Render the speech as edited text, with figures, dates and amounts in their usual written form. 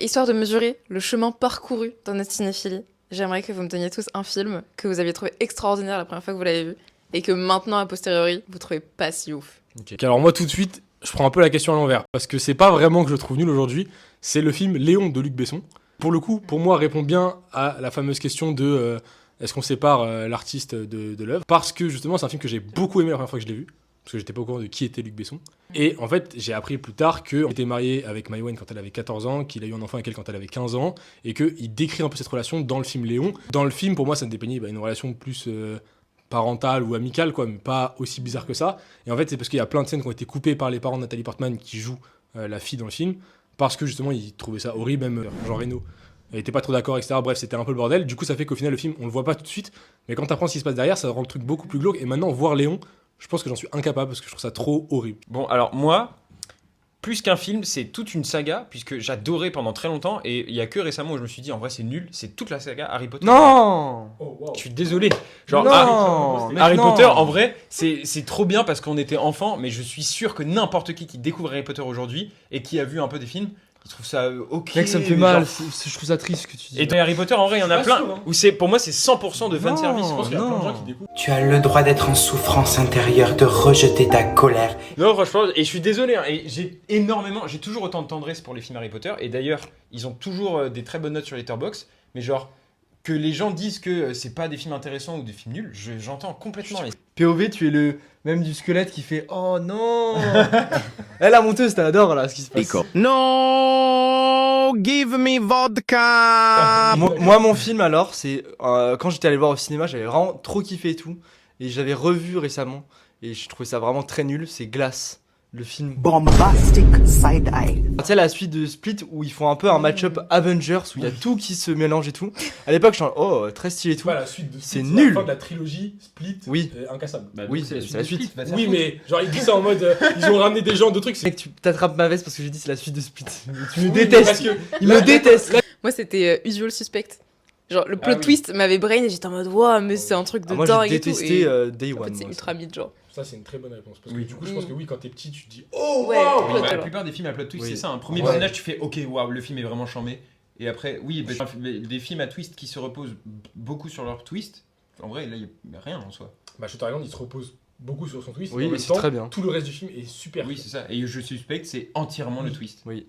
Histoire de mesurer le chemin parcouru dans notre cinéphilie, j'aimerais que vous me donniez tous un film que vous aviez trouvé extraordinaire la première fois que vous l'avez vu et que maintenant, a posteriori, vous trouvez pas si ouf. Ok, alors moi tout de suite, je prends un peu la question à l'envers. Parce que c'est pas vraiment que je le trouve nul aujourd'hui, c'est le film Léon de Luc Besson. Pour le coup, pour moi, répond bien à la fameuse question de est-ce qu'on sépare l'artiste de l'œuvre. Parce que justement, c'est un film que j'ai beaucoup aimé la première fois que je l'ai vu. Parce que j'étais pas au courant de qui était Luc Besson. Et en fait, j'ai appris plus tard qu'il était marié avec Maïwenn quand elle avait 14 ans, qu'il a eu un enfant avec elle quand elle avait 15 ans, et qu'il décrit un peu cette relation dans le film Léon. Dans le film, pour moi, ça ne dépeignait une relation plus parentale ou amicale, quoi, mais pas aussi bizarre que ça. Et en fait, c'est parce qu'il y a plein de scènes qui ont été coupées par les parents de Nathalie Portman qui joue la fille dans le film, parce que justement, ils trouvaient ça horrible, même Jean Reno. Il était pas trop d'accord, etc. Bref, c'était un peu le bordel. Du coup, ça fait qu'au final, le film, on le voit pas tout de suite, mais quand t'apprends ce qui se passe derrière, ça rend le truc beaucoup plus glauque. Et maintenant, voir Léon, je pense que j'en suis incapable parce que je trouve ça trop horrible. Bon, alors moi, plus qu'un film, c'est toute une saga, puisque j'adorais pendant très longtemps, et il y a que récemment où je me suis dit, en vrai, c'est nul, c'est toute la saga Harry Potter. Non. Je suis désolé. Genre, Non, Harry non. Potter, en vrai, c'est trop bien parce qu'on était enfant, mais je suis sûr que n'importe qui découvre Harry Potter aujourd'hui et qui a vu un peu des films, il trouve ça ok. Mec, ça me fait mais mal. genre- Je trouve ça triste ce que tu dis. Et dans Harry Potter, en vrai, il y en a pas plein sûr, hein. où c'est, pour moi, c'est 100% de fanservice. Je pense qu'il y a plein de gens qui non. découvrent. Tu as le droit d'être en souffrance intérieure, de rejeter ta colère. Non, franchement, et je suis désolé, hein, et j'ai toujours autant de tendresse pour les films Harry Potter, et d'ailleurs, ils ont toujours des très bonnes notes sur Letterboxd, mais genre, que les gens disent que c'est pas des films intéressants ou des films nuls, j'entends complètement. Et- POV, tu es le même du squelette qui fait oh non. Elle la monteuse, t'adores là ce qui se passe. No, give me vodka. Moi, mon film alors, c'est quand j'étais allé le voir au cinéma, j'avais vraiment trop kiffé et tout, et j'avais revu récemment et je trouvais ça vraiment très nul. C'est Glass, le film. Bombastic side-eye. Tu sais, la suite de Split où ils font un peu un match-up Avengers où il y a tout qui se mélange et tout. À l'époque, je suis en oh très stylé et C'est tout. pas la suite de C'est Split, nul. la fin de la trilogie Split, Oui. incassable. Oui, c'est la suite. Oui, mais genre, ils disent ça en mode ils ont ramené des gens, de trucs. Mec, tu t'attrapes ma veste parce que j'ai dit c'est la suite de Split. Tu me Oui, détestes. parce que Il me déteste. Moi, c'était Usual Suspect. Genre, le plot Ah oui. twist m'avait brain et j'étais en mode, waouh, mais c'est un truc de Moi, dingue j'ai et tout. détesté Et Day en One. fait, c'est moi, ultra mid, genre. ça, c'est une très bonne réponse. Parce que Oui. du coup, je pense que oui, quand t'es petit, tu te dis oh Ouais, waouh. plot, Oui, bah, la alors. plupart des films à plot twist, Oui. c'est ça. Un premier Ouais. visionnage, tu fais ok, waouh, le film est vraiment charmé. Et après, oui, bah, des films à twist qui se reposent beaucoup sur leur twist, en vrai, là, il n'y a rien en soi. Bah, Shutter Island, il se repose beaucoup sur son twist. Oui, et en mais même c'est temps, très bien. Tout le reste du film est super. Oui, c'est ça. Et je suspecte, c'est entièrement le twist. Oui.